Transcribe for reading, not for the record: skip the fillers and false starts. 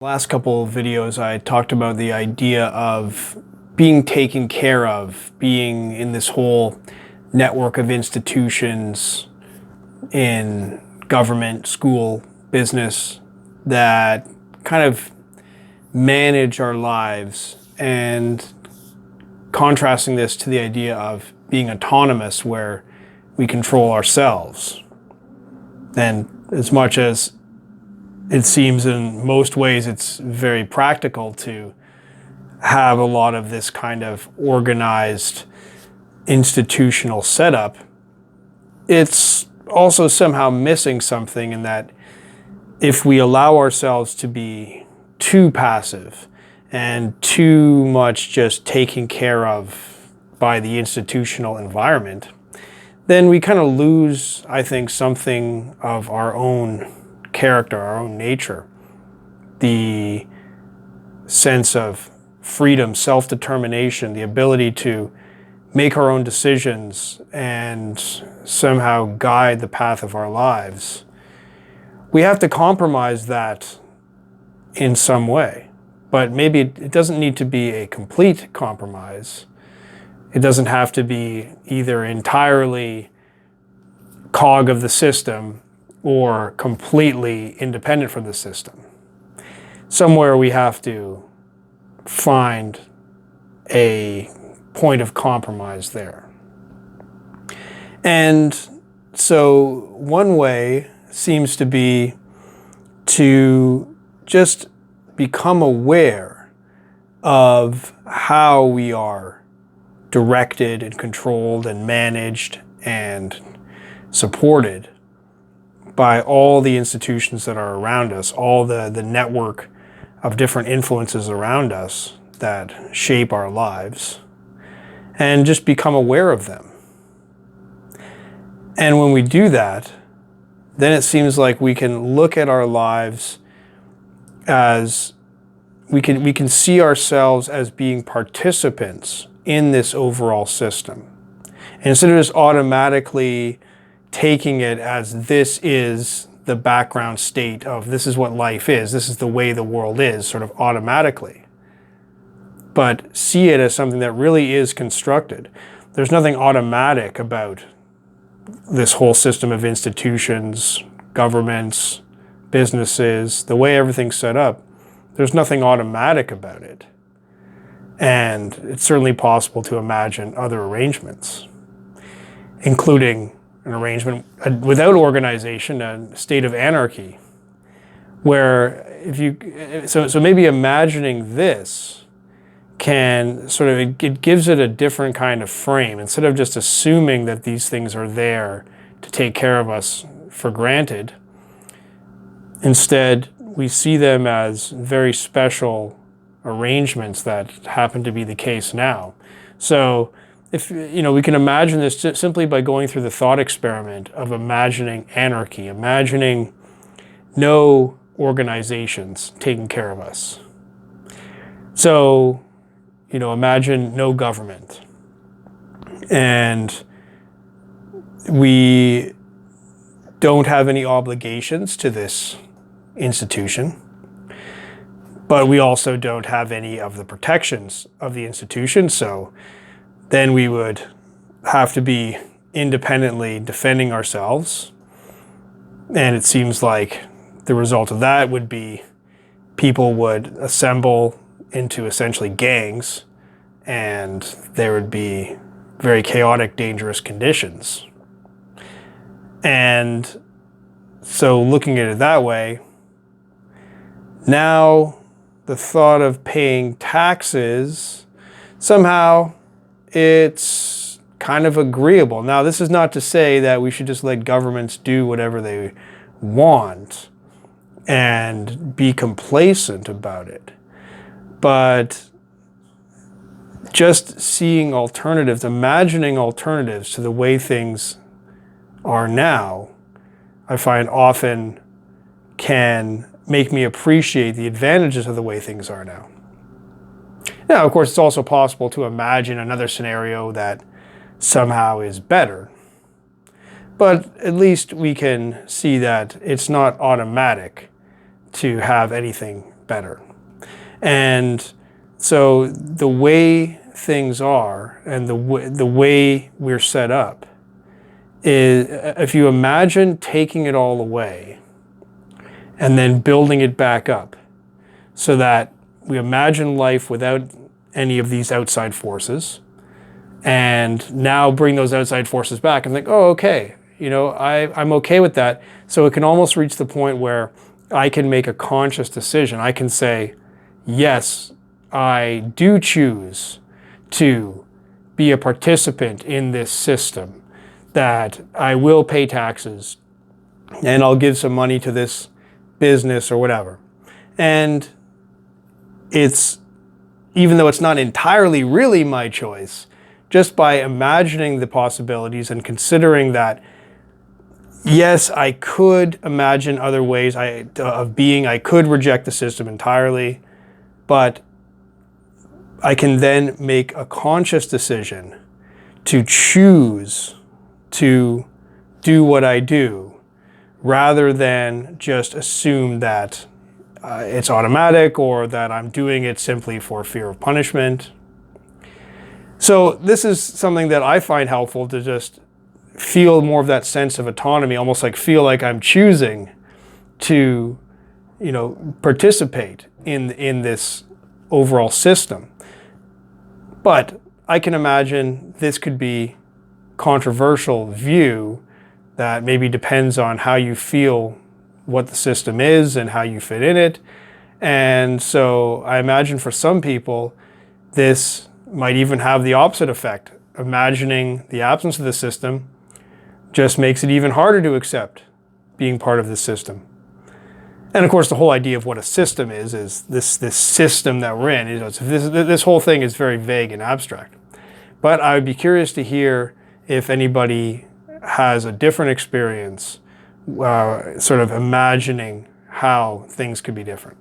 Last couple of videos, I talked about the idea of being taken care of, being in this whole network of institutions in government, school, business that kind of manage our lives, and contrasting this to the idea of being autonomous where we control ourselves. And as much as it seems in most ways it's very practical to have a lot of this kind of organized institutional setup, it's also somehow missing something in that if we allow ourselves to be too passive and too much just taken care of by the institutional environment, then we kind of lose, I think, something of our own character, our own nature, the sense of freedom, self-determination, the ability to make our own decisions and somehow guide the path of our lives. We have to compromise that in some way, but maybe it doesn't need to be a complete compromise. It doesn't have to be either entirely cog of the system or completely independent from the system. Somewhere we have to find a point of compromise there. And so one way seems to be to just become aware of how we are directed and controlled and managed and supported by all the institutions that are around us, all the network of different influences around us that shape our lives, and just become aware of them. And when we do that, then it seems like we can look at our lives as we can see ourselves as being participants in this overall system. And instead of just automatically taking it as this is the background state of this is what life is, this is the way the world is, sort of automatically, but see it as something that really is constructed. There's nothing automatic about this whole system of institutions, governments, businesses, the way everything's set up. There's nothing automatic about it. And it's certainly possible to imagine other arrangements, including an arrangement without organization, a state of anarchy, where so maybe imagining this can sort of, it gives it a different kind of frame. Instead of just assuming that these things are there to take care of us for granted, instead we see them as very special arrangements that happen to be the case now. So if we can imagine this simply by going through the thought experiment of imagining anarchy, imagining no organizations taking care of us. So, imagine no government, and we don't have any obligations to this institution, but we also don't have any of the protections of the institution. So then we would have to be independently defending ourselves. And it seems like the result of that would be people would assemble into essentially gangs, and there would be very chaotic, dangerous conditions. And so looking at it that way, now the thought of paying taxes, somehow it's kind of agreeable. Now, this is not to say that we should just let governments do whatever they want and be complacent about it. But just seeing alternatives, imagining alternatives to the way things are now, I find often can make me appreciate the advantages of the way things are now. Now, of course, it's also possible to imagine another scenario that somehow is better. But at least we can see that it's not automatic to have anything better. And so the way things are and the way we're set up is, if you imagine taking it all away and then building it back up, so that we imagine life without any of these outside forces, and now bring those outside forces back and think, oh, okay, I'm okay with that. So it can almost reach the point where I can make a conscious decision. I can say, yes, I do choose to be a participant in this system, that I will pay taxes and I'll give some money to this business or whatever. And it's, even though it's not entirely really my choice, just by imagining the possibilities and considering that, yes, I could imagine other ways of being. I could reject the system entirely, but I can then make a conscious decision to choose to do what I do, rather than just assume that it's automatic or that I'm doing it simply for fear of punishment. So this is something that I find helpful, to just feel more of that sense of autonomy, almost like feel like I'm choosing to, participate in this overall system. But I can imagine this could be controversial view that maybe depends on how you feel what the system is and how you fit in it. And so I imagine for some people, this might even have the opposite effect. Imagining the absence of the system just makes it even harder to accept being part of the system. And of course, the whole idea of what a system is this system that we're in. This whole thing is very vague and abstract. But I would be curious to hear if anybody has a different experience, sort of imagining how things could be different.